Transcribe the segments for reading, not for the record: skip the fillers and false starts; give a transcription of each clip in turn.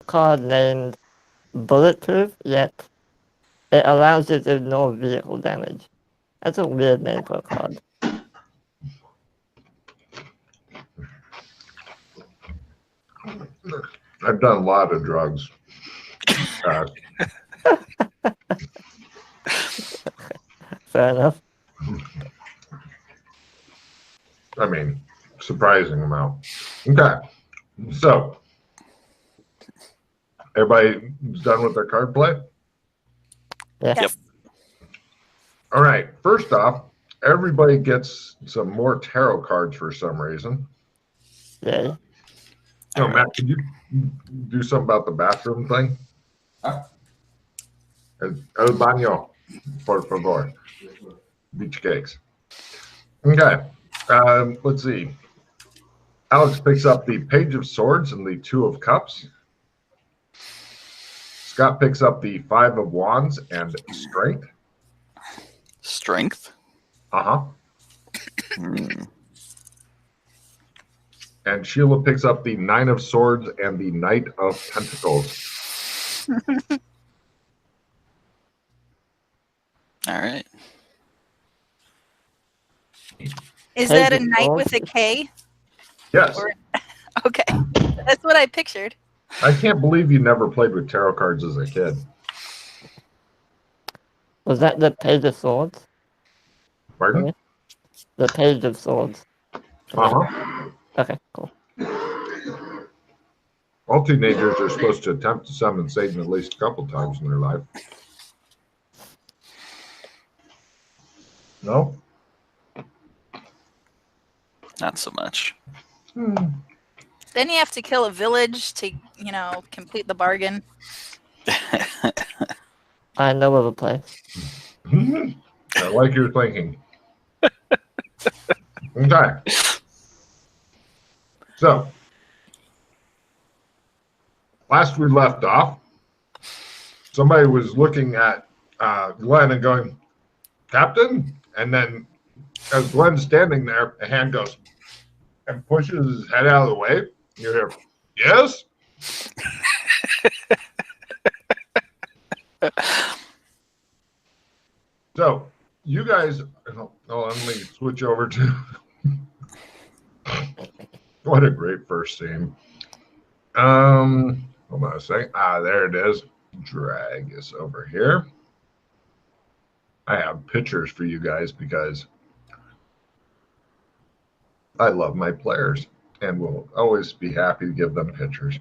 card named Bulletproof, yet it allows you to ignore vehicle damage. That's a weird name for a card. I've done a lot of drugs. Fair enough. I mean, surprising amount. Okay, so everybody done with their card play? Yeah. Yep. All right, first off, everybody gets some more tarot cards for some reason. Yay. Oh, Matt, could you do something about the bathroom thing? El baño, por favor. Beach cakes. Okay, let's see. Alex picks up the Page of Swords and the Two of Cups. Scott picks up the Five of Wands and Strength. Strength. Uh-huh. Hmm. And Sheila picks up the Nine of Swords and the Knight of Pentacles. All right. Is Hey, that a good knight lord. with a K? Yes. Or- Okay, that's what I pictured. I can't believe you never played with tarot cards as a kid. Was that the Page of Swords? Pardon? The Page of Swords. Uh-huh. Okay, cool. All teenagers are supposed to attempt to summon Satan at least a couple times in their life. No? Not so much. Then you have to kill a village to, complete the bargain. I know of a place. I like your thinking. Okay. So, last we left off, somebody was looking at Glenn and going, Captain? And then as Glenn's standing there, a hand goes and pushes his head out of the way. You hear, yes? So, you guys, let me switch over to what a great first scene. Hold on a second. There it is. Drag this over here. I have pictures for you guys because I love my players and will always be happy to give them pictures.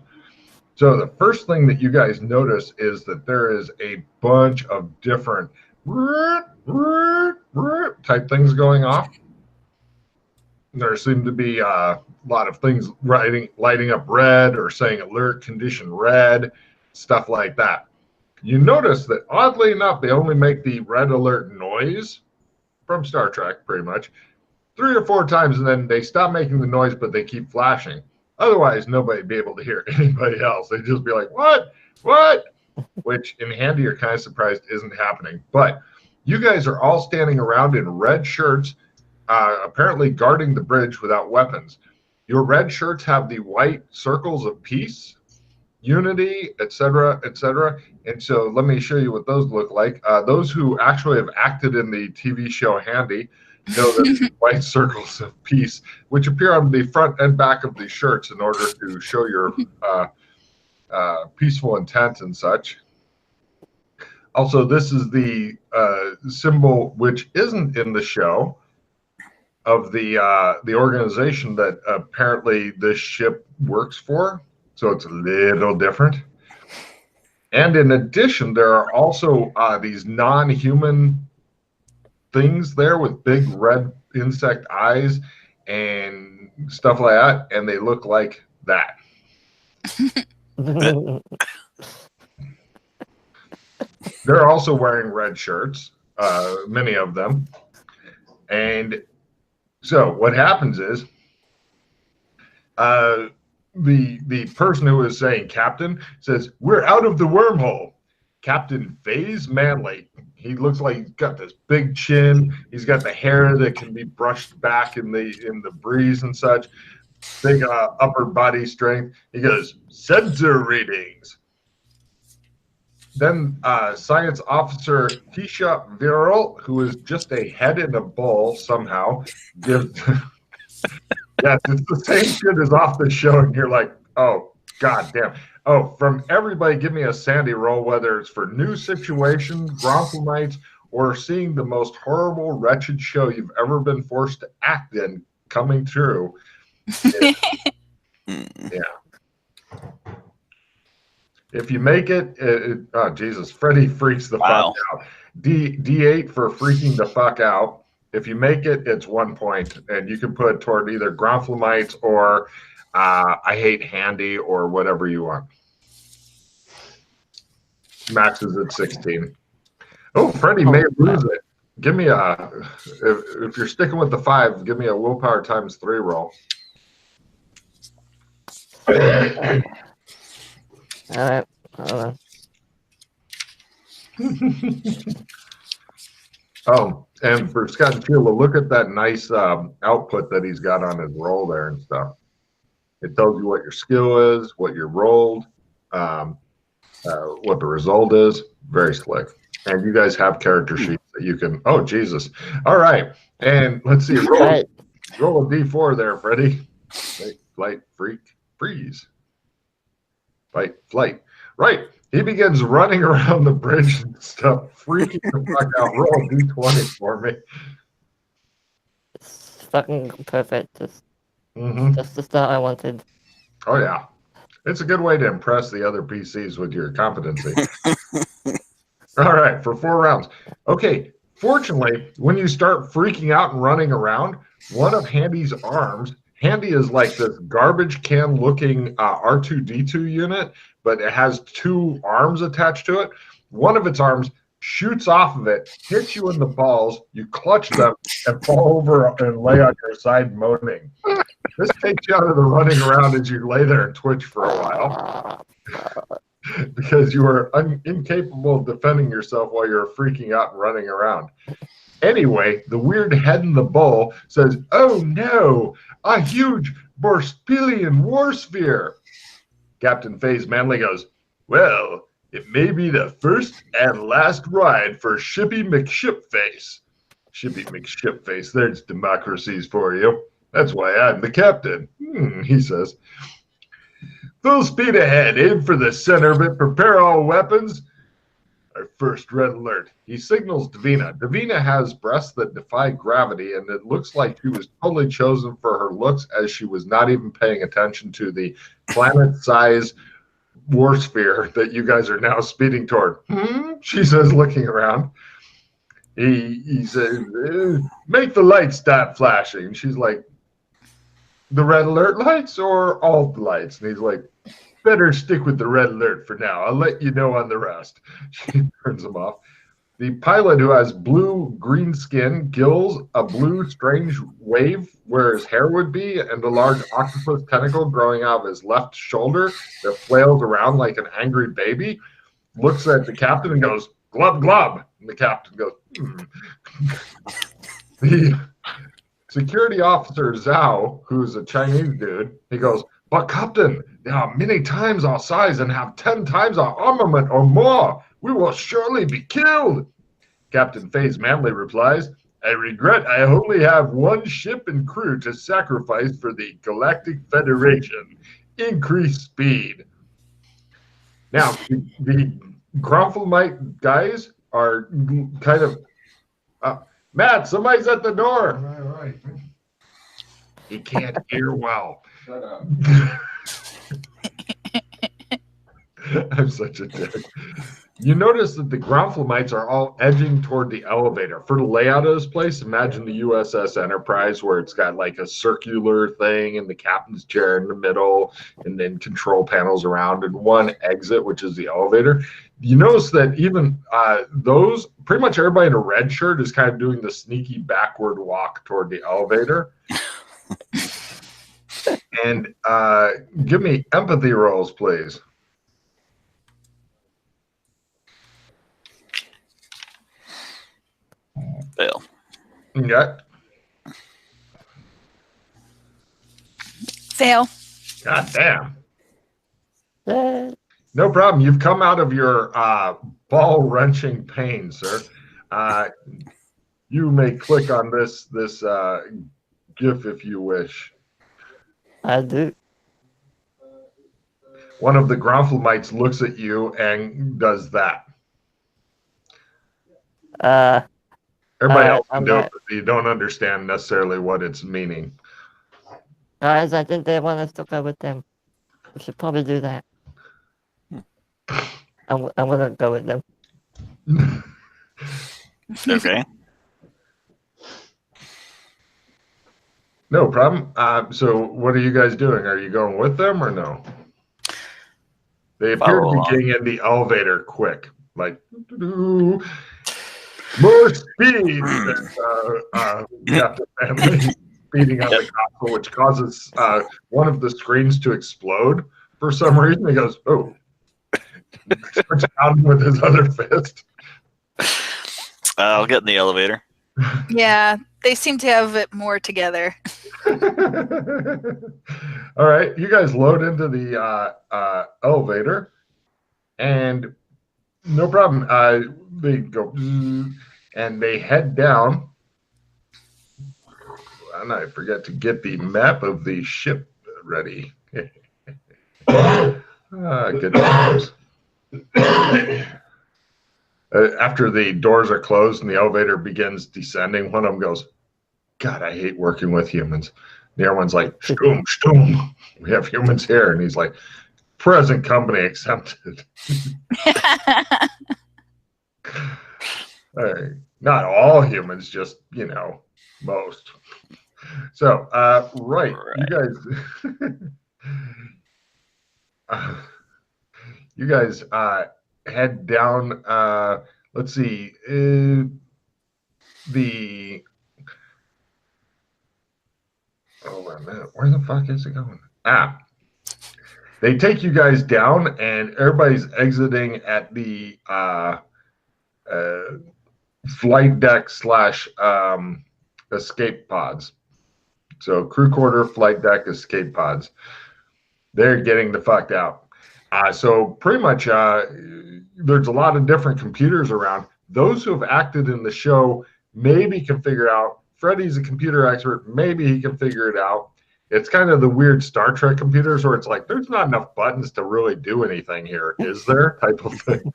So the first thing that you guys notice is that there is a bunch of different type things going off. There seem to be a lot of things lighting up red or saying alert condition red, stuff like that. You notice that oddly enough, they only make the red alert noise from Star Trek pretty much 3 or 4 times, and then they stop making the noise, but they keep flashing. Otherwise, nobody would be able to hear anybody else. They'd just be like, what? Which in Handy, you're kind of surprised isn't happening. But you guys are all standing around in red shirts, apparently guarding the bridge without weapons. Your red shirts have the white circles of peace, unity, etc., etc. And so let me show you what those look like. Those who actually have acted in the TV show Handy know that the white circles of peace, which appear on the front and back of the shirts in order to show your peaceful intent and such. Also, this is the symbol, which isn't in the show, of the organization that apparently this ship works for. So it's a little different. And in addition, there are also these non-human things there with big red insect eyes and stuff like that, and they look like that. They're also wearing red shirts, many of them. And so what happens is the person who is saying captain says, we're out of the wormhole. Captain Faze Manley. He looks like he's got this big chin. He's got the hair that can be brushed back in the breeze and such. big upper body strength. He goes, sensor readings. Then Science Officer Tisha Viral, who is just a head in a bowl somehow, gives... Yes, it's the same shit as off the show, and you're like, oh, god damn. Oh, from everybody, give me a Sandy roll, whether it's for new situations, Bronco Nights, or seeing the most horrible, wretched show you've ever been forced to act in coming true. Yeah. If you make it, oh, Jesus, Freddie freaks the Wow. fuck out. D8 for freaking the fuck out. If you make it, it's 1 point, and you can put it toward either Gronflamites or I hate Handy or whatever you want. Max is at 16. Oh, Freddie may lose it. Give me a, if you're sticking with the 5, give me a willpower times 3 roll. All right. Hold on. Oh, and for Scott and Sheila, look at that nice output that he's got on his roll there and stuff. It tells you what your skill is, what you rolled, what the result is. Very slick. And you guys have character sheets that you can. Oh, Jesus. All right. And let's see. Roll a D4 there, Freddie. Flight, freak, freeze. Flight. Right. He begins running around the bridge and stuff, freaking the fuck out. Roll a D20 for me. It's fucking perfect. Just the start I wanted. Oh, yeah. It's a good way to impress the other PCs with your competency. All right, for 4 rounds. Okay, fortunately, when you start freaking out and running around, one of Handy's arms, Handy is like this garbage can looking R2-D2 unit, but it has 2 arms attached to it. One of its arms shoots off of it, hits you in the balls, you clutch them, and fall over and lay on your side moaning. This takes you out of the running around as you lay there and twitch for a while. Because you are incapable of defending yourself while you're freaking out and running around. Anyway, the weird head in the bowl says, oh no, a huge Borspilian war sphere. Captain Faze Manley goes, well, it may be the first and last ride for Shippy McShipface. Shippy McShipface, there's democracies for you. That's why I'm the captain, he says. Full speed ahead, aim for the center of it, prepare all weapons. Our first red alert. He signals Davina. Davina has breasts that defy gravity, and it looks like she was totally chosen for her looks, as she was not even paying attention to the planet-size war sphere that you guys are now speeding toward. She says, looking around. He says, make the lights stop flashing. She's like, the red alert lights or all the lights? And he's like, better stick with the red alert for now. I'll let you know on the rest. She turns them off. The pilot, who has blue-green skin, gills, a blue strange wave where his hair would be, and a large octopus tentacle growing out of his left shoulder that flails around like an angry baby, looks at the captain and goes, glub, glub. And the captain goes, The security officer, Zhao, who's a Chinese dude, he goes, but Captain, there are many times our size and have 10 times our armament or more. We will surely be killed. Captain Faze Manley replies, I regret I only have 1 ship and crew to sacrifice for the Galactic Federation. Increase speed. Now, the Gronflamite guys are kind of... Matt, somebody's at the door. All right. He can't hear well. Shut up. I'm such a dick. You notice that the Gronflamites are all edging toward the elevator. For the layout of this place, imagine the USS Enterprise, where it's got like a circular thing and the captain's chair in the middle, and then control panels around, and 1 exit, which is the elevator. You notice that even those, pretty much everybody in a red shirt is kind of doing the sneaky backward walk toward the elevator. And give me empathy rolls, please. Fail. Yeah. Fail. God damn. Yay. No problem. You've come out of your ball-wrenching pain, sir. You may click on this GIF if you wish. I do. One of the Gronflamites looks at you and does that. Everybody else can do it, but you don't understand necessarily what it's meaning. Guys, I think they want us to go with them. We should probably do that. I'm gonna go with them. Okay. No problem. So what are you guys doing? Are you going with them or no? They appear to be getting in the elevator quick. Like, more speed. Captain Family speeding on the console, which causes one of the screens to explode for some reason. He goes, oh. Starts pounding with his other fist. I'll get in the elevator. Yeah, they seem to have it more together. All right, you guys load into the elevator, and no problem. They go and they head down. And I forget to get the map of the ship ready. Good times. After the doors are closed and the elevator begins descending, one of them goes, God, I hate working with humans. The other one's like, Shtoom, shtoom. We have humans here. And he's like, present company accepted. Not all humans, just, most. So, right. You guys head down, let's see, oh, wait a minute, where the fuck is it going? They take you guys down, and everybody's exiting at the flight deck / escape pods. So crew quarter, flight deck, escape pods. They're getting the fuck out. So pretty much there's a lot of different computers around. Those who have acted in the show maybe can figure out. Freddy's a computer expert. Maybe he can figure it out. It's kind of the weird Star Trek computers where it's like, there's not enough buttons to really do anything here, is there? Type of thing.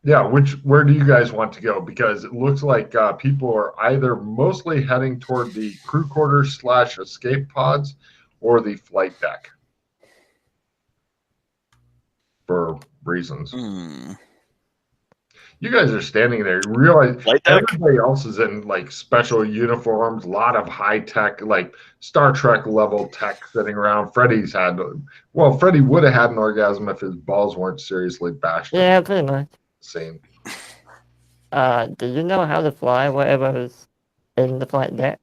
Yeah, where do you guys want to go? Because it looks like people are either mostly heading toward the crew quarters / escape pods or the flight deck for reasons. You guys are standing there. You realize everybody else is in like special uniforms, a lot of high tech, like Star Trek level tech sitting around. Freddy would have had an orgasm if his balls weren't seriously bashed. Yeah, pretty much. Same. Do you know how to fly whatever is in the flight deck?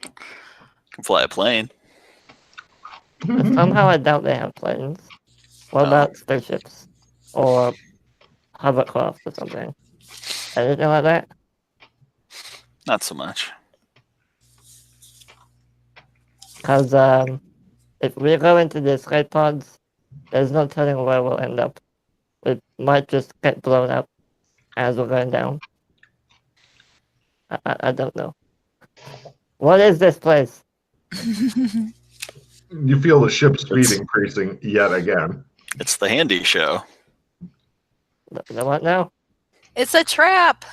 Can fly a plane. Somehow I doubt they have planes. What about spaceships? Or hovercraft or something? Anything like that? Not so much. Because if we go into the escape pods, there's no telling where we'll end up. We might just get blown up as we're going down. I don't know. What is this place? You feel the ship speed increasing yet again. It's the Handy Show. The what now? It's a trap.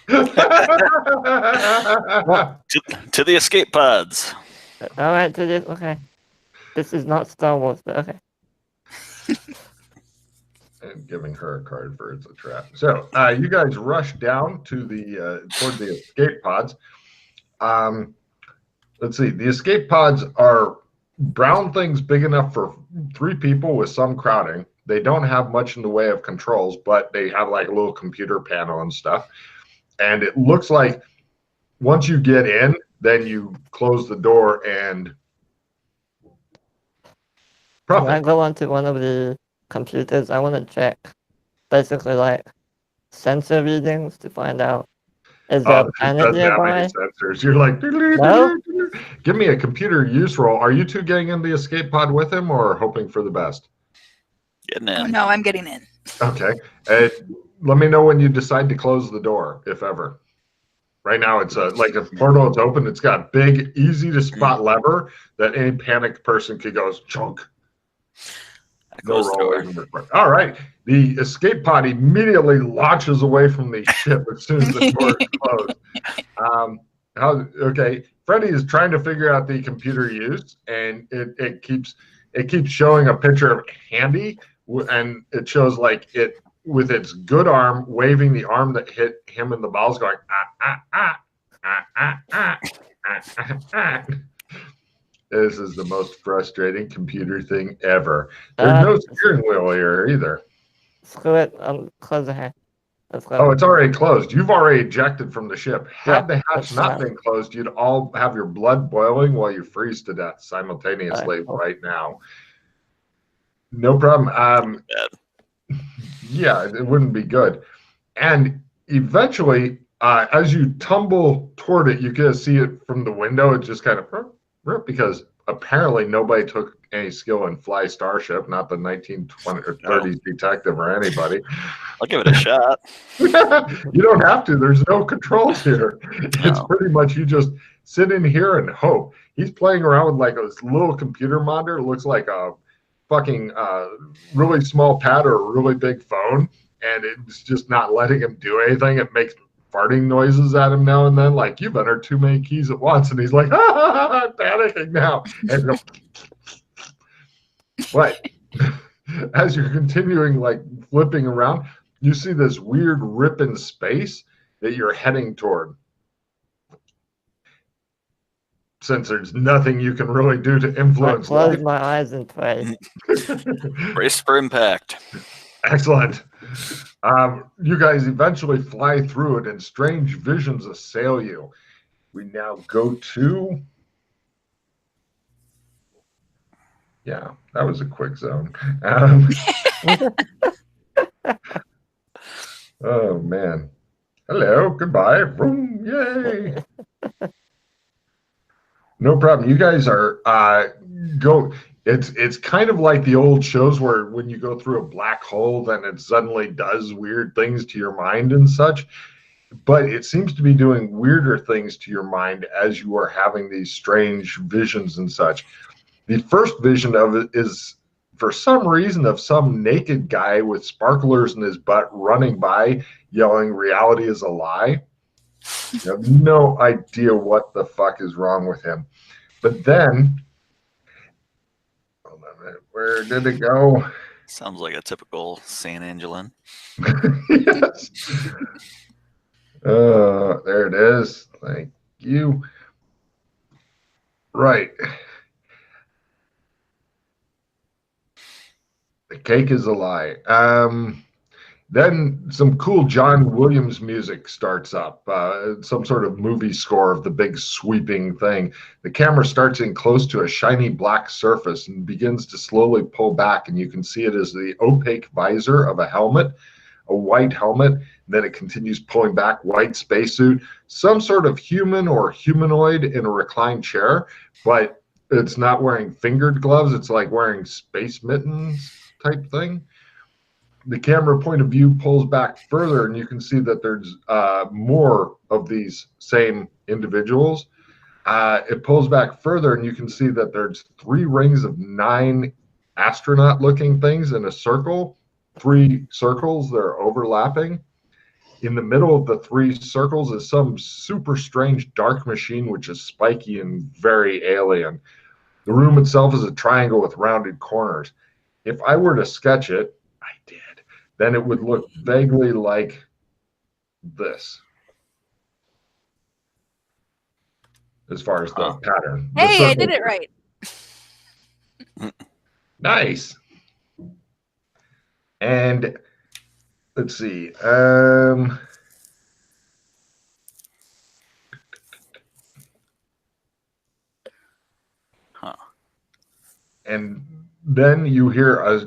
To the escape pods. All right, okay. This is not Star Wars, but okay. And giving her a card for it's a trap. So you guys rush down to toward the escape pods. Let's see. The escape pods are brown things big enough for 3 people with some crowding. They don't have much in the way of controls, but they have like a little computer panel and stuff. And it looks like once you get in, then you close the door and When I go onto one of the computers, I want to check basically like sensor readings to find out Is there a This planet doesn't have any nearby? sensors. You're like, No? give me a computer use roll. Are you two getting in the escape pod with him or hoping for the best? Getting Oh in. no, I'm getting in. Okay. Let me know when you decide to close the door, if ever. Right now, it's like a portal is open. It's got a big, easy to spot lever that any panicked person could go chunk. I No close the door. rolling. All right. The escape pod immediately launches away from the ship as soon as the door is closed. Okay. Freddy is trying to figure out the computer use, and it keeps showing a picture of Handy, and it shows like it with its good arm waving the arm that hit him in the balls, going ah. This is the most frustrating computer thing ever. There's no steering wheel here either. Screw it. Close the hatch. Let's go. Oh, it's already closed. You've already ejected from the ship. Had the hatch it's not not. been closed, you'd all have your blood boiling while you freeze to death simultaneously right now. No problem. Yeah, it wouldn't be good. And eventually, as you tumble toward it, you can see it from the window. It just kind of, because apparently nobody took any skill in Fly Starship, not the 1920s or 30s detective or anybody. I'll give it a shot. You don't have to. There's no controls here. It's pretty much you just sit in here and hope. He's playing around with like this little computer monitor. It looks like a fucking really small pad or a really big phone, and it's just not letting him do anything. It makes farting noises at him now and then, like you've entered too many keys at once, and he's like, I'm panicking now. And but as you're continuing like flipping around, you see this weird rip in space that you're heading toward. Since there's nothing you can really do to influence Close life. my eyes and pray. Brace for impact. Excellent. You guys eventually fly through it and strange visions assail you. We now go to... Yeah, that was a quick zone. Oh, man. Hello, goodbye. Vroom, yay. No problem. You guys are go. It's kind of like the old shows where when you go through a black hole, then it suddenly does weird things to your mind and such. But it seems to be doing weirder things to your mind as you are having these strange visions and such. The first vision of it is, for some reason, of some naked guy with sparklers in his butt running by, yelling, "Reality is a lie." You have no idea what the fuck is wrong with him. But then, hold on a minute, where did it go? Sounds like a typical San Angelan. Yes. There it is. Thank you. Right. The cake is a lie. Then some cool John Williams music starts up, some sort of movie score of the big sweeping thing. The camera starts in close to a shiny black surface and begins to slowly pull back, and you can see it as the opaque visor of a helmet, a white helmet. And then it continues pulling back, white spacesuit, some sort of human or humanoid in a reclined chair, but it's not wearing fingered gloves. It's like wearing space mittens type thing. The camera point of view pulls back further, and you can see that there's more of these same individuals. It pulls back further, and you can see that there's 3 rings of 9 astronaut-looking things in a circle, 3 circles that are overlapping. In the middle of the 3 circles is some super strange dark machine, which is spiky and very alien. The room itself is a triangle with rounded corners. If I were to sketch it, I did, then it would look vaguely like this, as far as the pattern. Hey, I did it right. Nice. And let's see. And then you hear a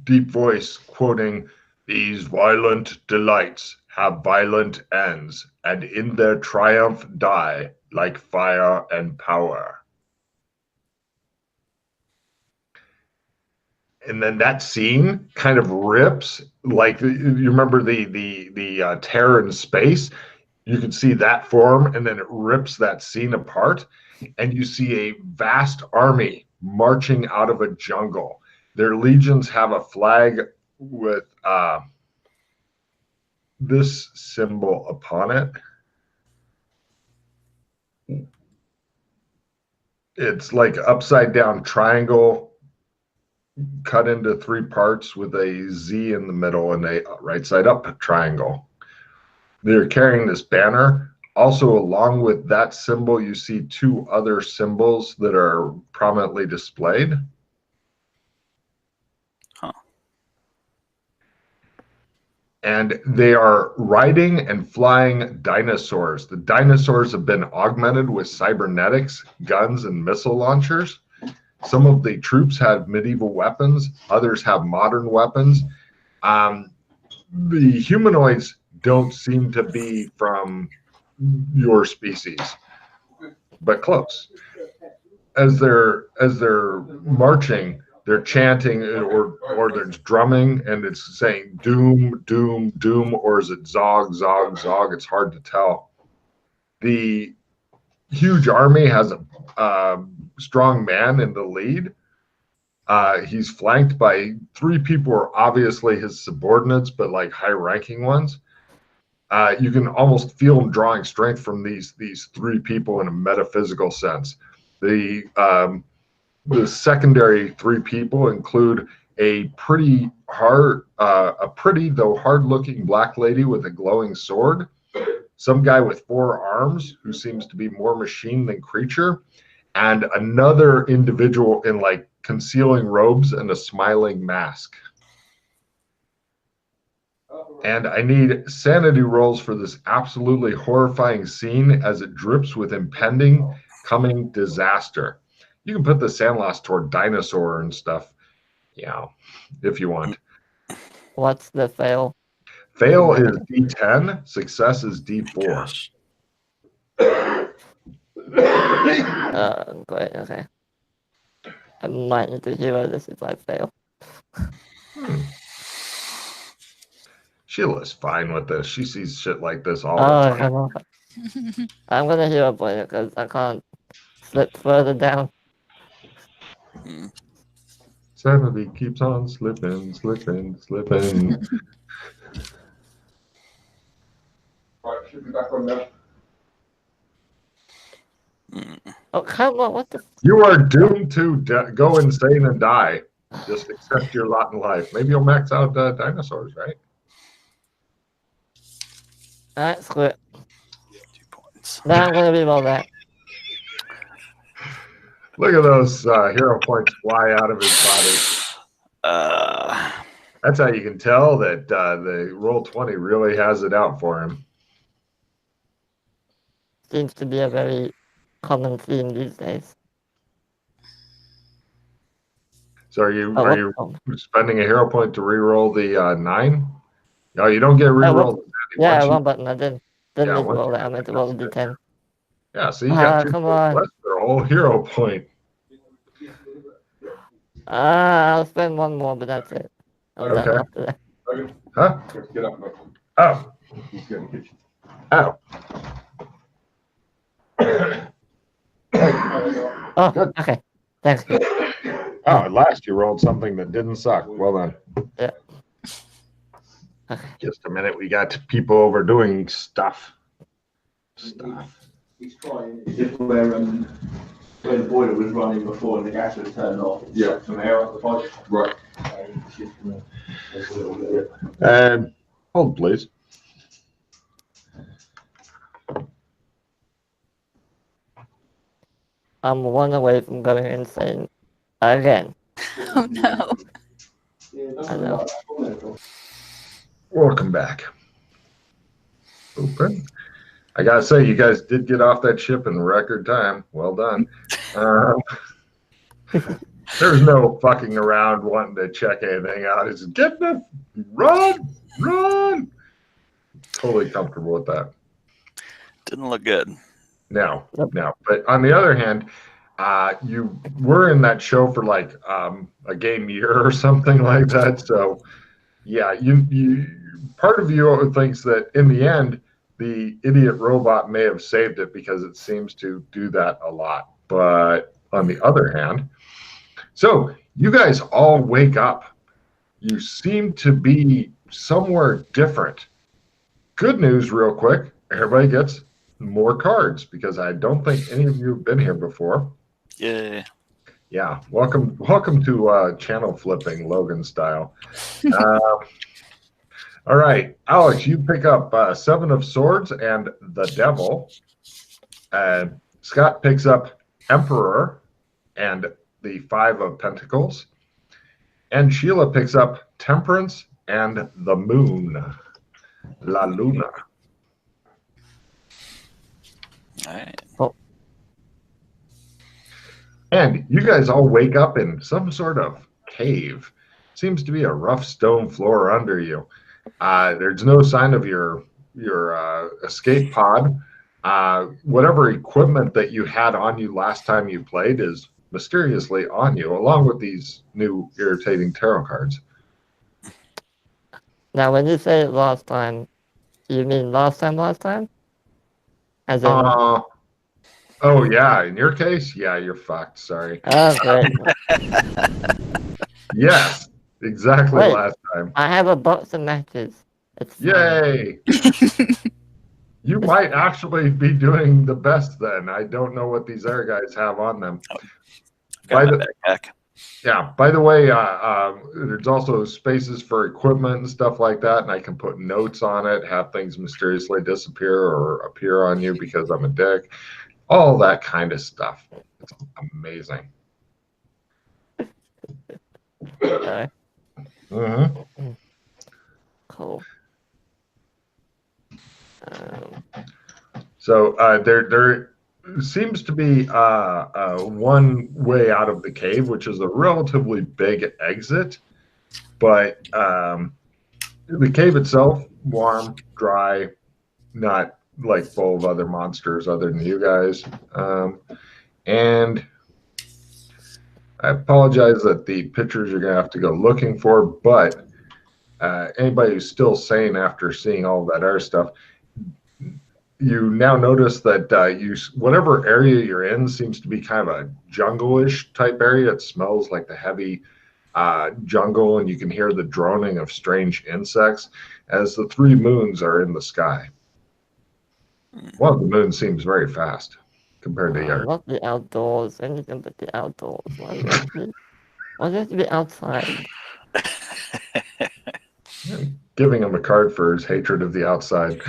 deep voice quoting, "These violent delights have violent ends, and in their triumph die like fire and power. And then that scene kind of rips, like you remember the terror in space. You can see that form, and then it rips that scene apart, and you see a vast army marching out of a jungle. Their legions have a flag with this symbol upon it. It's like upside down triangle cut into 3 parts with a Z in the middle and a right side up triangle. They're carrying this banner. Also, along with that symbol, you see 2 other symbols that are prominently displayed. And they are riding and flying dinosaurs. The dinosaurs have been augmented with cybernetics, guns, and missile launchers. Some of the troops have medieval weapons. Others have modern weapons. The humanoids don't seem to be from your species, but close. As they're marching, they're chanting, or there's drumming, and it's saying doom, doom, doom, or is it zog, zog, zog? It's hard to tell. The huge army has a strong man in the lead. He's flanked by 3 people who are obviously his subordinates, but like high-ranking ones. You can almost feel him drawing strength from these 3 people in a metaphysical sense. The secondary 3 people include a pretty though hard-looking black lady with a glowing sword, some guy with 4 arms who seems to be more machine than creature, and another individual in like concealing robes and a smiling mask. And I need sanity rolls for this absolutely horrifying scene as it drips with impending coming disaster. You can put the sandloss toward dinosaur and stuff, if you want. What's the fail? Fail is D10. Success is D4. Gosh. Great, okay. I might need to hero this if I fail. Sheila's fine with this. She sees shit like this all Oh, the time. come on. I'm gonna hero point it because I can't slip further down. Sanity keeps on slipping, slipping, slipping. Right, should be back on now. Oh, come on, what the? You are doomed to go insane and die. Just accept your lot in life. Maybe you'll max out dinosaurs, right? Alright, screw it. 2 points. Now I'm gonna reroll that. Look at those hero points fly out of his body. That's how you can tell that the Roll20 really has it out for him. Seems to be a very common theme these days. So are you Oh. spending a hero point to reroll the 9? No, you don't get reroll. Yeah, wrong button. I didn't Yeah, need to once roll you- that. I meant to roll the D10. Yeah, so you got 2 come points on. less for a whole hero point. I'll spend 1 more, but that's it. I'm done Okay. after that. Huh? Let's get up, mate. Oh. He's getting the kitchen. Oh. Oh, Good. okay. Thanks. Oh, at last you rolled something that didn't suck. Well done. Yeah. Okay. Just a minute. We got people overdoing stuff. He's trying. Is it where the boiler was running before and the gas was turned off? Yeah. Some air off the pipe. Right. It's just gonna. Hold, please. I'm 1 away from going insane again. Oh no. I know. Welcome back. Open. I gotta say, you guys did get off that ship in record time. Well done. There's no fucking around wanting to check anything out. It's get the run. totally comfortable with that. Didn't look good. No. But on the other hand, you were in that show for like a game year or something like that. So yeah, you part of you thinks that in the end, the idiot robot may have saved it because it seems to do that a lot. But on the other hand, so you guys all wake up. You seem to be somewhere different. Good news, real quick. Everybody gets more cards because I don't think any of you have been here before. Yeah. Yeah, welcome to channel flipping, Logan style. All right, Alex, you pick up 7 of Swords and the Devil. Scott picks up Emperor and the 5 of Pentacles. And Sheila picks up Temperance and the Moon. La Luna. All right. And you guys all wake up in some sort of cave. Seems to be a rough stone floor under you. There's no sign of your escape pod. Whatever equipment that you had on you last time you played is mysteriously on you, along with these new irritating tarot cards. Now, when you say last time, you mean last time? As in, Oh yeah, in your case, yeah, you're fucked. Sorry. oh, great. Yes, exactly. Wait. Last time. I have a box of matches. It's fine. Yay! You might actually be doing the best then. I don't know what these other guys have on them. Got my backpack. Yeah, by the way, there's also spaces for equipment and stuff like that, and I can put notes on it, have things mysteriously disappear or appear on you because I'm a dick. All that kind of stuff. It's amazing. Okay. Mm-hmm. Cool. So there seems to be one way out of the cave, which is a relatively big exit, but the cave itself, warm, dry, not like full of other monsters other than you guys. And I apologize that the pictures you're going to have to go looking for, but anybody who's still sane after seeing all that other stuff, you now notice that whatever area you're in seems to be kind of a jungle-ish type area. It smells like the heavy jungle, and you can hear the droning of strange insects as the 3 moons are in the sky. One of the moons seems very fast compared to the other. Not the outdoors, anything but the outdoors. Why do you have to be outside? Giving him a card for his hatred of the outside.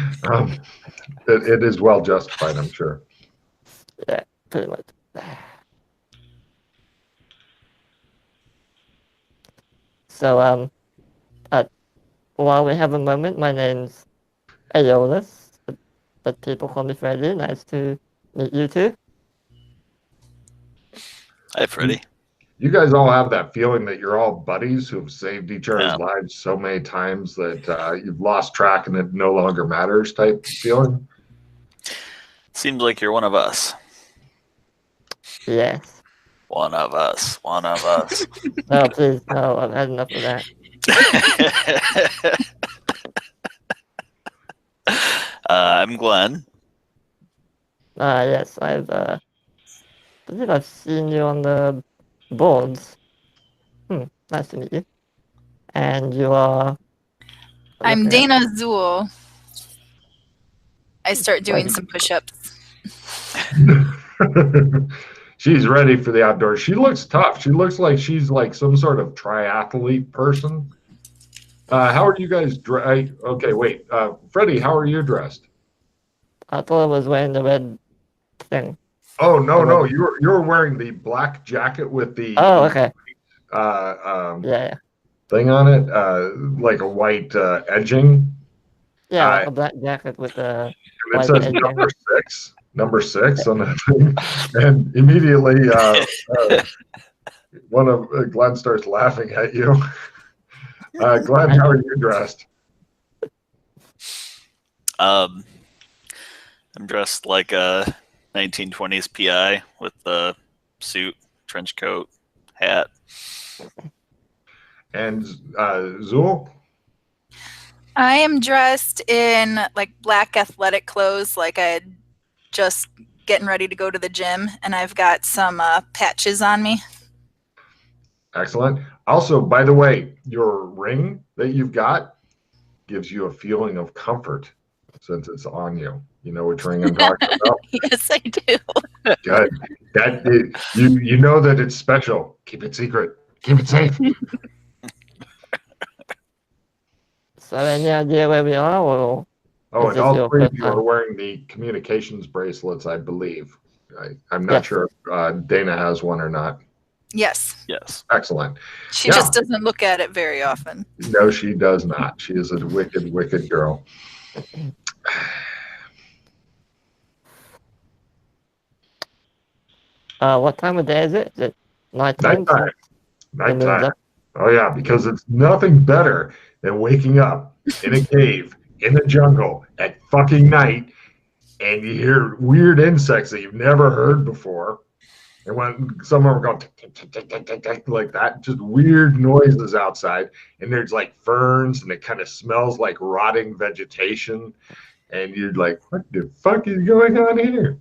It is well justified, I'm sure. Yeah, pretty much. So, while we have a moment, my name's Aeolus, but people call me Freddy. Nice to meet you too. Hi, Freddie. You guys all have that feeling that you're all buddies who have saved each other's lives so many times that you've lost track and it no longer matters type feeling? Seems like you're one of us. Yes. One of us. One of us. No, please, no, I've had enough of that. I'm Glenn. Yes, I believe I've seen you on the boards. Nice to meet you. And you are... I'm Dana Zool. I start doing some push-ups. She's ready for the outdoors. She looks tough. She looks like she's like some sort of triathlete person. How are you guys dressed? Okay, wait. Freddie, how are you dressed? I thought I was wearing the red thing. Oh, no. You were wearing the black jacket with the okay. Yeah. Thing on it, like a white edging. Yeah, like a black jacket with a white edging. It says number 6 on that thing. And immediately one of Glenn starts laughing at you. Glenn, how are you dressed? I'm dressed like a 1920s PI with the suit, trench coat, hat. And Zool? I am dressed in like black athletic clothes, like I just getting ready to go to the gym, and I've got some patches on me. Excellent. Also, by the way, your ring that you've got gives you a feeling of comfort since it's on you. You know which ring I'm talking about? Yes, I do. Good. You know that it's special. Keep it secret. Keep it safe. So any idea where we are, or Oh, is and this all your three of first you are time? wearing the communications bracelets, I believe. I'm not Yes. sure if Dana has one or not. Yes. Yes. Excellent. She Yeah. just doesn't look at it very often. No, she does not. She is a wicked, wicked girl. What time of day is it? Is it nighttime? Nighttime. The moon's Nighttime. up? Oh, yeah, because it's nothing better than waking up in a cave in the jungle at fucking night and you hear weird insects that you've never heard before. And when some of them go tick, tick, tick, tick, tick, tick, tick, like that, just weird noises outside. And there's like ferns and it kind of smells like rotting vegetation. And you're like, what the fuck is going on here?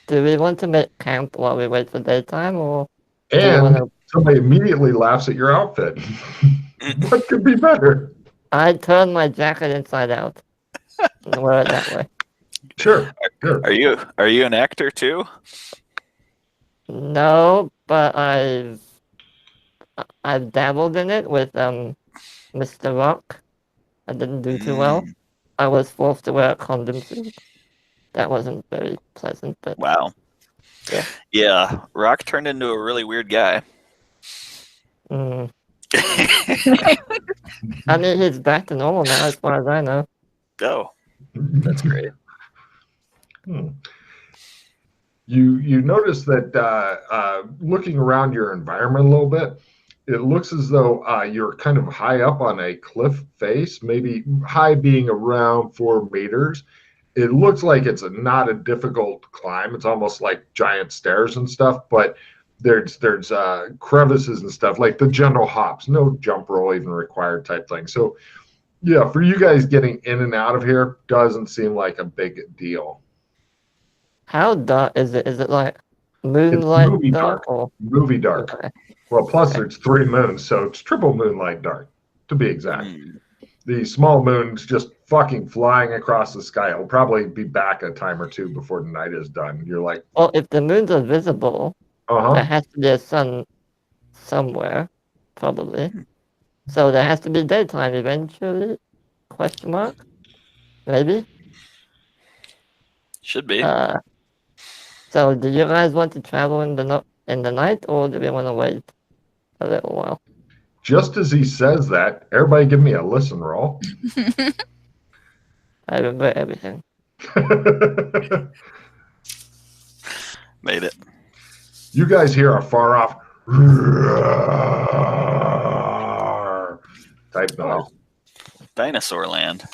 Do we want to make camp while we wait for daytime, or do you And want to? somebody immediately laughs at your outfit. What could be better? I turn my jacket inside out and wear it that way. Sure, sure. Are you an actor too? No, but I've dabbled in it with Mr. Rock. I didn't do too well. I was forced to wear a condom suit. That wasn't very pleasant, but Wow. Yeah. Yeah. Rock turned into a really weird guy. I mean, he's back to normal now, as far as I know. Oh, that's great. You notice that looking around your environment a little bit, it looks as though you're kind of high up on a cliff face, maybe high being around 4 meters. It looks like it's not a difficult climb. It's almost like giant stairs and stuff, but there's crevices and stuff, like the general hops, no jump roll even required type thing. So yeah, for you guys getting in and out of here doesn't seem like a big deal. How dark is it? Is it like moonlight movie dark, dark. or Movie dark. Okay. Well, plus Okay. there's 3 moons, so it's triple moonlight dark, to be exact. The small moon's just fucking flying across the sky. It'll probably be back a time or two before the night is done. You're like, Well, if the moons are visible, there has to be a sun somewhere, probably. So there has to be daytime eventually? Question mark? Maybe. Should be. So do you guys want to travel in the night, or do we want to wait a little while? just as he says that, everybody give me a listen roll. I remember everything. Made it. You guys hear a far off type noise. Dinosaur land.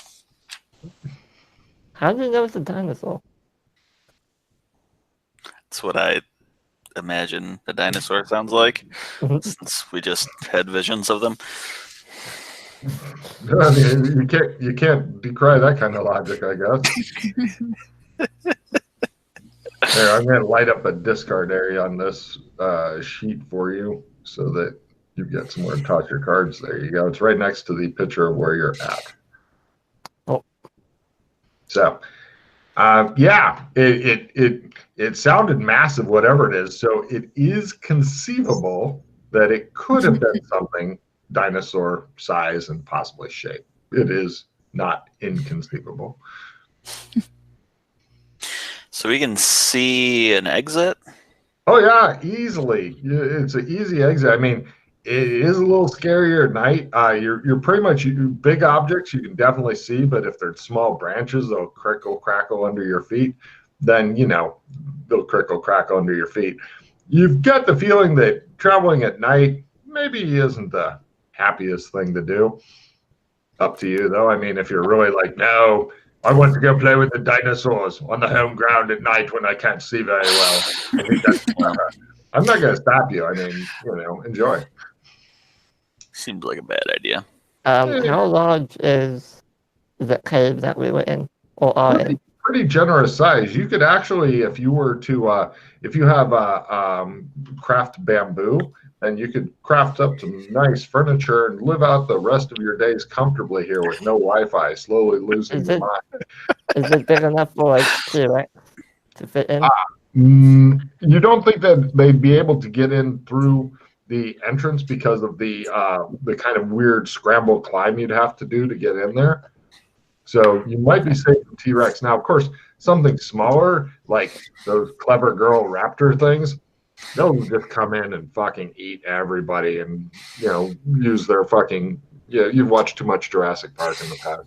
How do you know it's a dinosaur? That's what I imagine a dinosaur sounds like, since we just had visions of them. I mean, you can't decry that kind of logic, I guess. Here, I'm going to light up a discard area on this sheet for you so that you get somewhere to toss your cards. There you go. It's right next to the picture of where you're at. Oh. So, yeah, it sounded massive, whatever it is. So it is conceivable that it could have been something dinosaur size and possibly shape. It is not inconceivable. So we can see an exit? Oh, yeah, easily. It's an easy exit. I mean, it is a little scarier at night. You're pretty much big objects you can definitely see, but if they're small branches, they'll crackle under your feet. Then, they'll crackle under your feet. You've got the feeling that traveling at night maybe isn't the happiest thing to do. Up to you, though. I mean, if you're really like, no, I want to go play with the dinosaurs on the home ground at night when I can't see very well. I think that's clever. I'm not going to stop you. I mean, enjoy. Seems like a bad idea. How large is the cave that we were in, or are in? Pretty generous size. You could actually, if you were to, if you have craft bamboo, then you could craft up some nice furniture and live out the rest of your days comfortably here with no Wi-Fi, slowly losing your mind. Is it big enough for like T-Rex to fit in? You don't think that they'd be able to get in through the entrance because of the kind of weird scramble climb you'd have to do to get in there? So you might be safe from T-Rex. Now, of course, something smaller, like those clever girl raptor things, they'll just come in and fucking eat everybody and, use their fucking... Yeah, you've watched too much Jurassic Park in the past.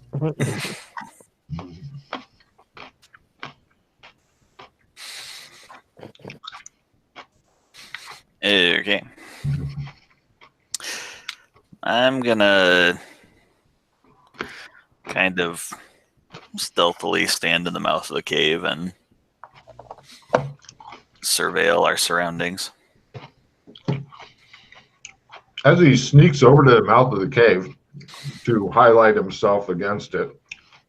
Okay. I'm gonna kind of stealthily stand in the mouth of the cave and surveil our surroundings. As he sneaks over to the mouth of the cave to highlight himself against it,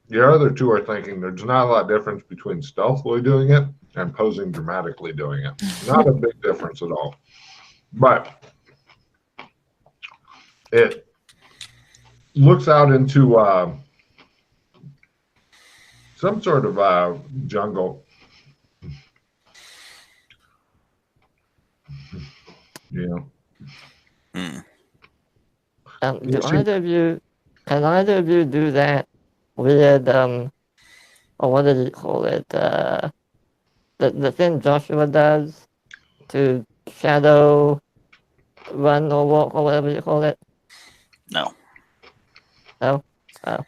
the other two are thinking there's not a lot of difference between stealthily doing it and posing dramatically doing it. Not a big difference at all. But it looks out into some sort of jungle. Yeah. Can either of you do that weird, or what did you call it? The thing Joshua does to shadow run or walk or whatever you call it? No. No? Oh.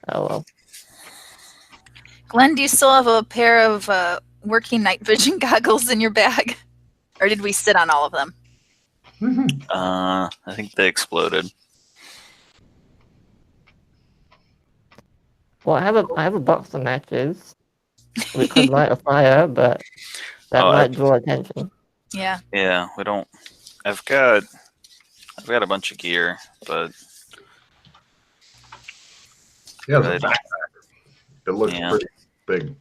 Oh well. Glenn, do you still have a pair of working night vision goggles in your bag? Or did we sit on all of them? I think they exploded. Well, I have a box of matches. We could light a fire, but that might draw attention. Yeah. Yeah, we don't. I've got a bunch of gear, but yeah, the backpack. It looks pretty big.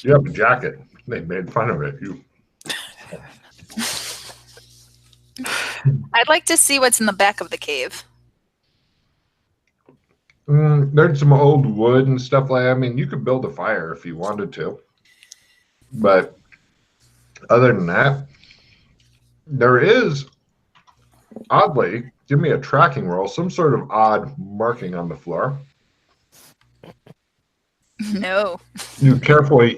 You have a jacket. They made fun of it. I'd like to see what's in the back of the cave. There's some old wood and stuff like that. I mean, you could build a fire if you wanted to. But other than that, there is, oddly, give me a tracking roll, some sort of odd marking on the floor. No. You carefully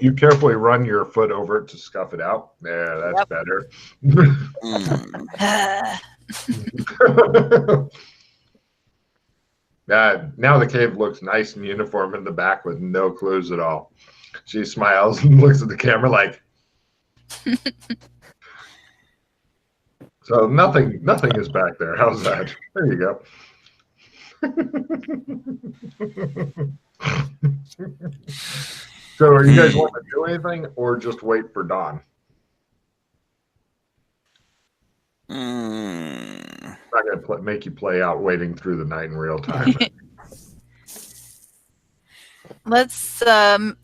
run your foot over it to scuff it out. Yeah, that's better. Now the cave looks nice and uniform in the back with no clues at all. She smiles and looks at the camera like. So nothing is back there. How's that? There you go. So are you guys want to do anything or just wait for dawn? I'm not going to make you play out waiting through the night in real time. Let's,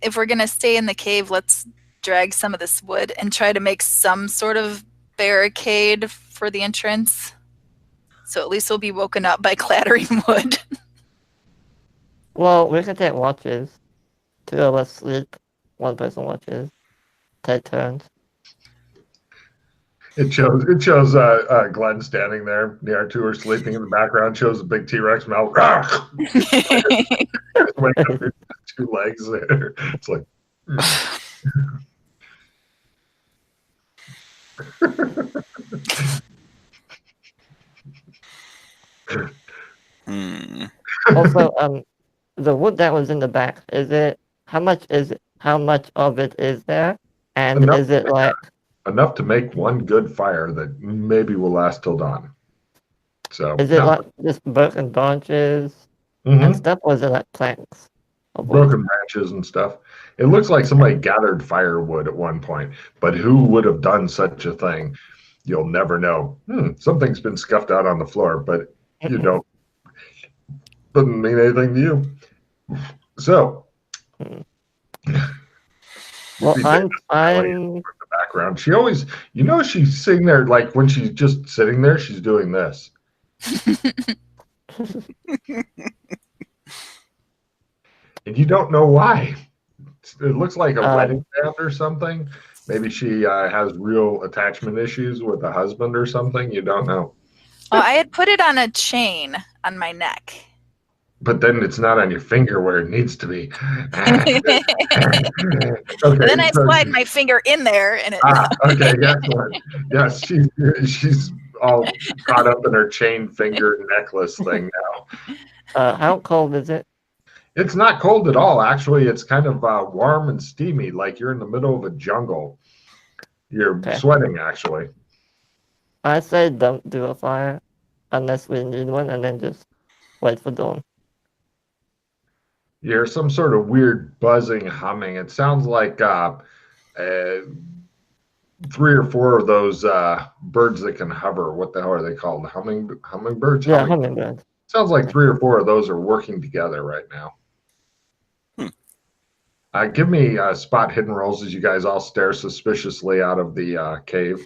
if we're going to stay in the cave, let's drag some of this wood and try to make some sort of barricade for the entrance. So at least we'll be woken up by clattering wood. Well, we can take watches. 2 of us sleep. 1 person watches. Take turns. It shows Glenn standing there. The R2 are sleeping in the background. Shows a big T-Rex mouth. Two legs there. It's like. Also, the wood that was in the back, how much of it is there? And is it like enough to make one good fire that maybe will last till dawn? So is it like just broken branches and stuff, or is it like planks? Broken branches and stuff. It looks like somebody gathered firewood at one point, but who would have done such a thing? You'll never know. Something's been scuffed out on the floor, but you don't. Doesn't mean anything to you. So, well, I'm in the background. She always, she's sitting there like when she's just sitting there, she's doing this. And you don't know why. It looks like a wedding band or something. Maybe she has real attachment issues with a husband or something. You don't know. Oh, I had put it on a chain on my neck. But then it's not on your finger where it needs to be. Okay, then I slide my finger in there, and it. Okay, excellent. Yes, she's all caught up in her chain finger necklace thing now. How cold is it? It's not cold at all. Actually, it's kind of warm and steamy, like you're in the middle of a jungle. You're sweating, actually. I say don't do a fire unless we need one, and then just wait for dawn. You hear some sort of weird buzzing, humming. It sounds like 3 or 4 of those birds that can hover. What the hell are they called? Hummingbirds? Yeah, hummingbirds. Sounds like 3 or 4 of those are working together right now. Give me spot hidden rolls as you guys all stare suspiciously out of the cave.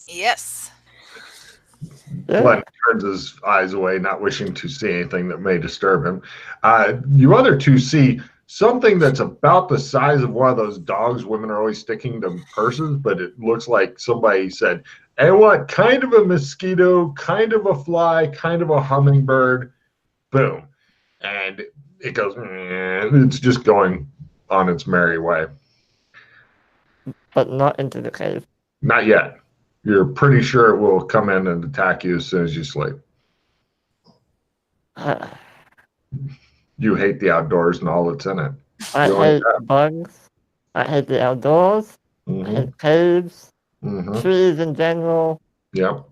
Yes. Glenn turns his eyes away, not wishing to see anything that may disturb him. You other two see something that's about the size of one of those dogs women are always sticking to purses, but it looks like somebody said, "Hey, what? Kind of a mosquito, kind of a fly, kind of a hummingbird." Boom. And it goes, it's just going on its merry way. But not into the cave. Not yet. You're pretty sure it will come in and attack you as soon as you sleep. You hate the outdoors and all that's in it. I hate bugs. I hate the outdoors. I hate caves. Trees in general. Yep.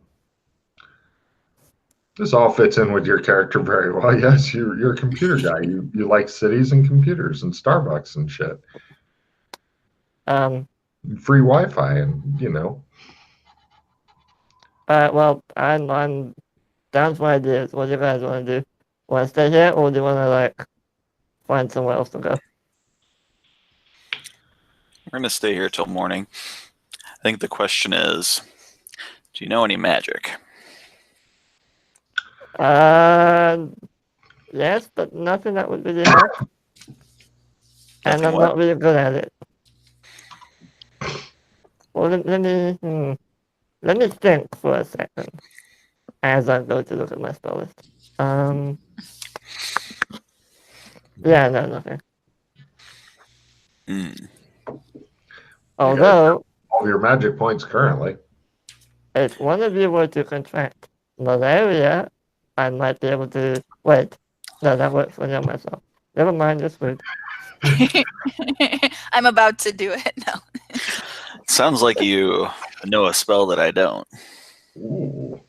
This all fits in with your character very well. Yes, you're a computer guy. You like cities and computers and Starbucks and shit. Free Wi-Fi and well, I'm down for ideas. What do you guys want to do? Want to stay here, or do you want to find somewhere else to go? We're gonna stay here till morning. I think the question is, do you know any magic? Yes, but nothing that would really help. And I'm not really good at it. Well, let me think for a second as I go to look at my spell list. Yeah, no, nothing. Although all your magic points currently. If one of you were to contract malaria, I might be able to wait. No, that works for myself. Never mind, just wait. I'm about to do it now. Sounds like you know a spell that I don't. Ooh.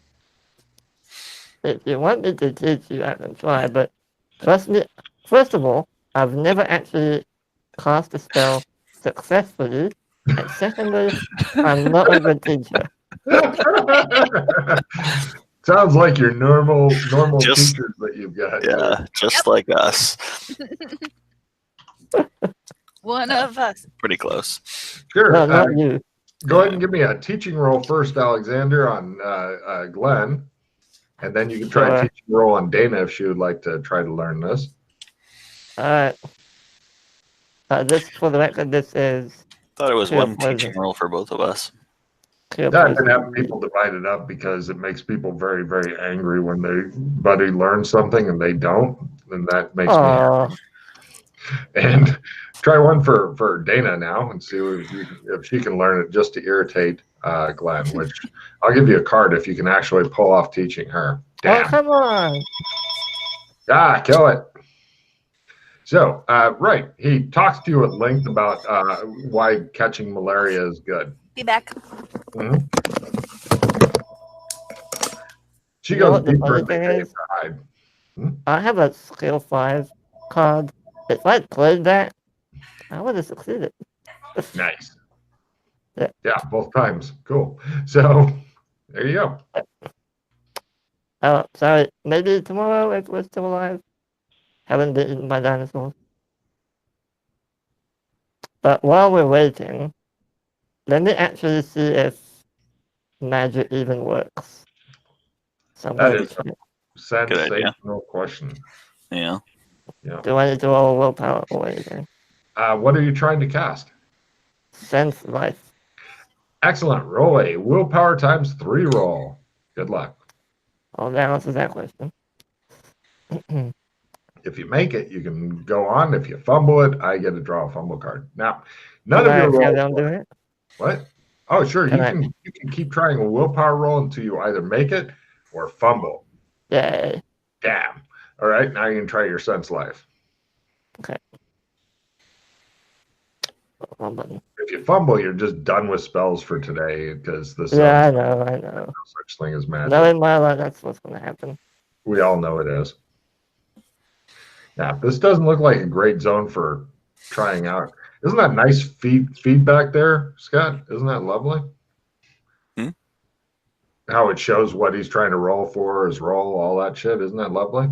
If you want me to teach you, I can try, but trust me, first of all, I've never actually cast a spell successfully, and secondly, I'm not a good teacher. Sounds like your normal teachers that you've got. Yeah, just like us. One of us. Pretty close. Sure. No, not you. Go ahead and give me a teaching roll first, Alexander, on Glenn. And then you can try a teaching roll on Dana if she would like to try to learn this. All right. This, for the record, this is... Thought it was one teaching roll for both of us. Yeah, I can have people divide it up because it makes people very, very angry when their buddy learns something and they don't. And that makes me happy. And try one for Dana now and see if she can learn it just to irritate Glenn, which I'll give you a card if you can actually pull off teaching her. Damn. Oh, come on. Kill it. So, right, he talks to you at length about why catching malaria is good. Be back. She You know goes what the deeper funny in the thing cave is? to hide. I have a skill 5 card. If I played that, I would have succeeded. Nice. Yeah. Yeah, both times. Cool. So there you go. Oh, sorry. Maybe tomorrow if we're still alive. Haven't been eaten by dinosaurs. But while we're waiting, let me actually see if magic even works. That Somewhere. is a sensational question. Yeah. Yeah. Do I need to roll willpower or anything? What are you trying to cast? Sense life. Excellent. Roll a willpower times 3 roll. Good luck. Oh, that answers that question. If you make it, you can go on. If you fumble it, I get to draw a fumble card. Now, none Can of I your carry rolls. on doing it? What? Oh, sure. Can You can keep trying a willpower roll until you either make it or fumble. Yay. Damn. All right. Now you can try your sense life. Okay. One button. If you fumble, you're just done with spells for today because the Yeah, I sun's know. no such thing as magic. No, in my life, that's what's going to happen. We all know it is. Yeah, this doesn't look like a great zone for trying out. Isn't that nice feedback there, Scott? Isn't that lovely? How it shows what he's trying to roll for, his roll, all that shit. Isn't that lovely?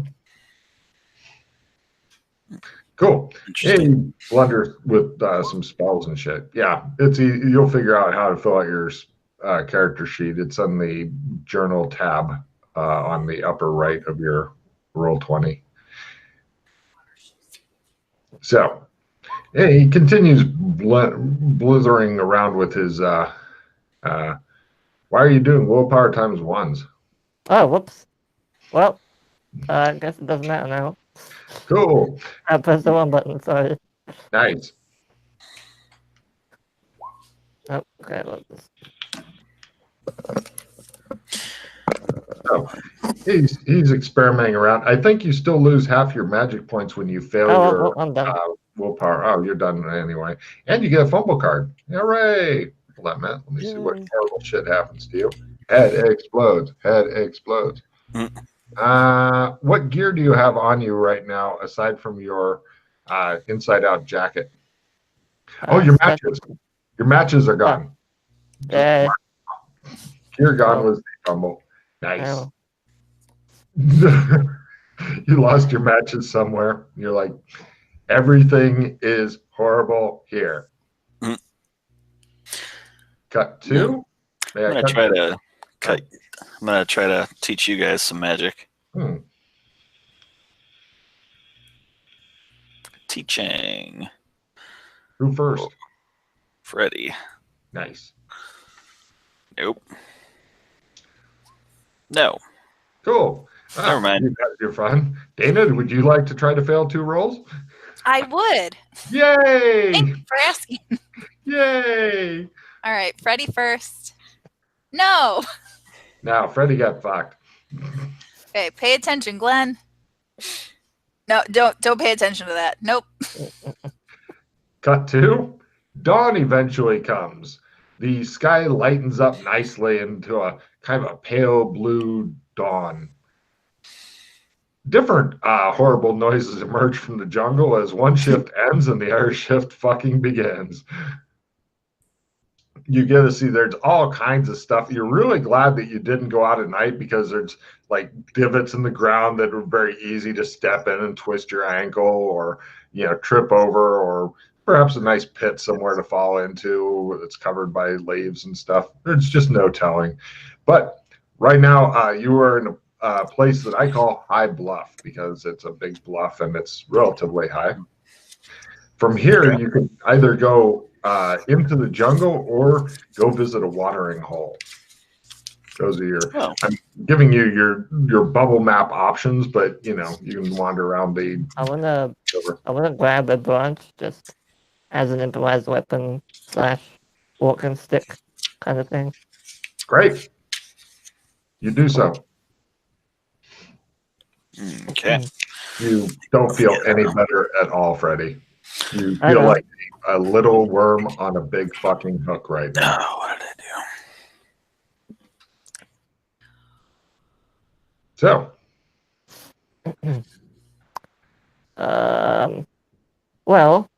Cool. He blunders with some spells and shit. Yeah, you'll figure out how to fill out your character sheet. It's on the journal tab on the upper right of your Roll20. So he continues blithering around with his. Why are you doing willpower times 1s? Oh, whoops. Well, I guess it doesn't matter now. Cool. I pressed the wrong button, sorry. Nice. Oh, okay, I love this. So he's experimenting around. I think you still lose half your magic points when you fail your I'm done. willpower. Oh, you're done anyway. And you get a fumble card. Hooray. Well, that meant, let me see what horrible shit happens to you. Head explodes. Head explodes. What gear do you have on you right now aside from your inside out jacket? Your matches. Your matches are gone. Yeah. Gear gone was the fumble. Nice. Oh. You lost your matches somewhere. You're like, everything is horrible here. Cut 2. I'm gonna try to teach you guys some magic. Teaching. Who first? Freddy. Nice. Nope. No. Cool. Never mind. You're fun. Dana, would you like to try to fail 2 rolls? I would. Yay! Thank you for asking. Yay! All right, Freddy first. No. Now, Freddy got fucked. Okay, pay attention, Glenn. No, don't pay attention to that. Nope. Cut 2. Dawn eventually comes. The sky lightens up nicely into a kind of a pale blue dawn. Different horrible noises emerge from the jungle as one shift ends and the other shift fucking begins. You get to see there's all kinds of stuff. You're really glad that you didn't go out at night because there's like divots in the ground that are very easy to step in and twist your ankle or, trip over, or perhaps a nice pit somewhere to fall into that's covered by leaves and stuff. There's just no telling. But right now, you are in a place that I call High Bluff because it's a big bluff and it's relatively high. From here, you can either go into the jungle or go visit a watering hole. Those are I'm giving you your bubble map options, but you can wander around the. I wanna grab a branch just as an improvised weapon / walking stick kind of thing. Great. You do so. Okay. You don't feel any better at all, Freddy. You feel like a little worm on a big fucking hook right now. Oh, what did I So, well,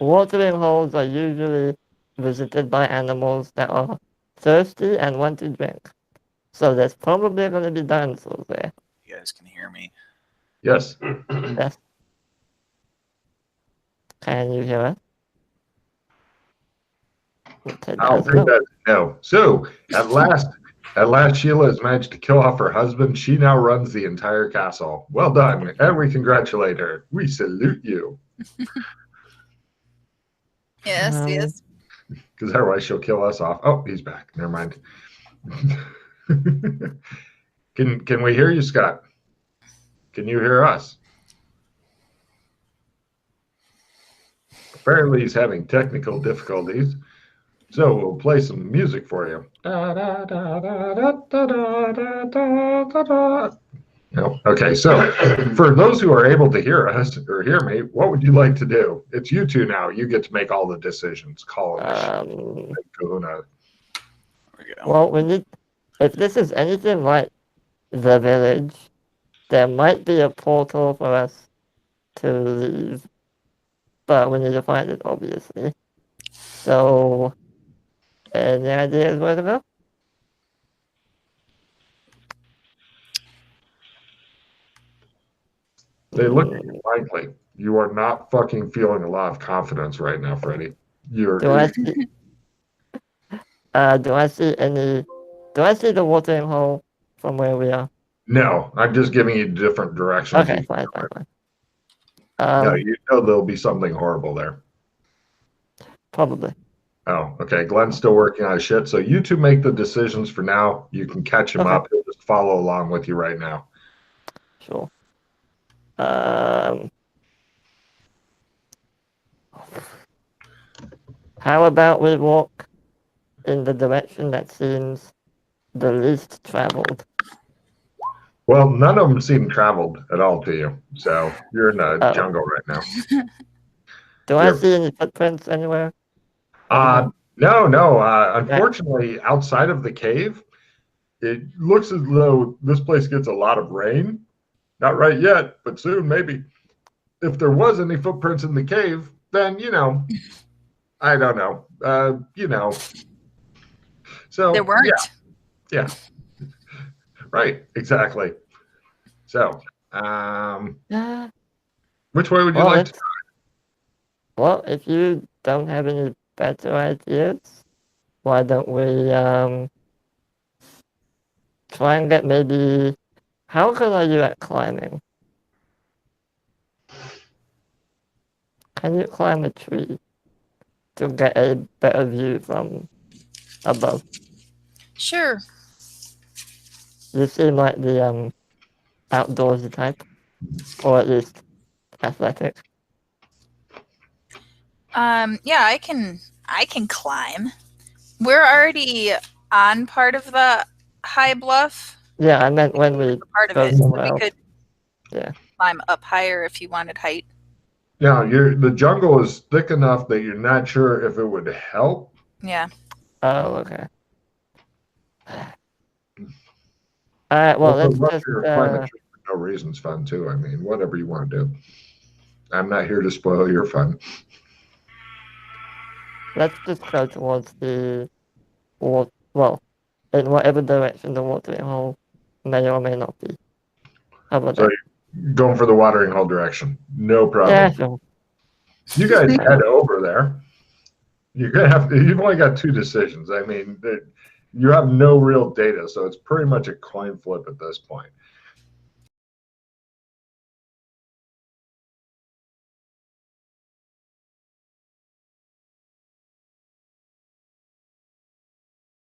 watering holes are usually visited by animals that are thirsty and want to drink. So there's probably going to be dinosaurs there. You guys can hear me. yes. Yes. Can you hear us? Okay, I'll that's take no. that. No. So, at last, Sheila has managed to kill off her husband. She now runs the entire castle. Well done. And we congratulate her. We salute you. Yes, yes. Because otherwise she'll kill us off. Oh, he's back. Never mind. Can we hear you, Scott? Can you hear us? Apparently he's having technical difficulties. So we'll play some music for you. No. Okay, so for those who are able to hear us or hear me, what would you like to do? It's you two now. You get to make all the decisions. Colin and Kahuna. There we go. Well, we need. If this is anything like the village, there might be a portal for us to leave, but we need to find it, obviously. So, any ideas where to go? They look at you blankly. You are not fucking feeling a lot of confidence right now, Freddie. Do I see? Do I see any? Do I see the watering hole from where we are? No, I'm just giving you different directions. Okay, fine. No, you know there'll be something horrible there. Probably. Oh, okay. Glenn's still working on his shit. So you two make the decisions for now. You can catch him up. He'll just follow along with you right now. Sure. How about we walk in the direction that seems the least traveled? Well, none of them seem traveled at all to you. So you're in the jungle right now. Do I see any footprints anywhere? No. Unfortunately, outside of the cave, it looks as though this place gets a lot of rain. Not right yet, but soon, maybe. If there was any footprints in the cave, then, I don't know. So There weren't. Yeah. Right, exactly. So, which way would you like to try? Well, if you don't have any better ideas, why don't we try and get maybe... How good are you at climbing? Can you climb a tree to get a better view from above? Sure. You seem like the outdoorsy type, or at least athletic. Yeah, I can climb. We're already on part of the high bluff. Yeah, I meant when we part of it. We could climb up higher if you wanted height. Yeah, the jungle is thick enough that you're not sure if it would help. Yeah. Oh, okay. All right, well, let's just... climb a tree for no reason's fun, too. I mean, whatever you want to do. I'm not here to spoil your fun. Let's just go towards the water, well, in whatever direction the watering hole may or may not be. How about that? You're going for the watering hole direction. No problem. Yeah, sure. You guys head over there. You've only got two decisions. I mean, you have no real data, so it's pretty much a coin flip at this point.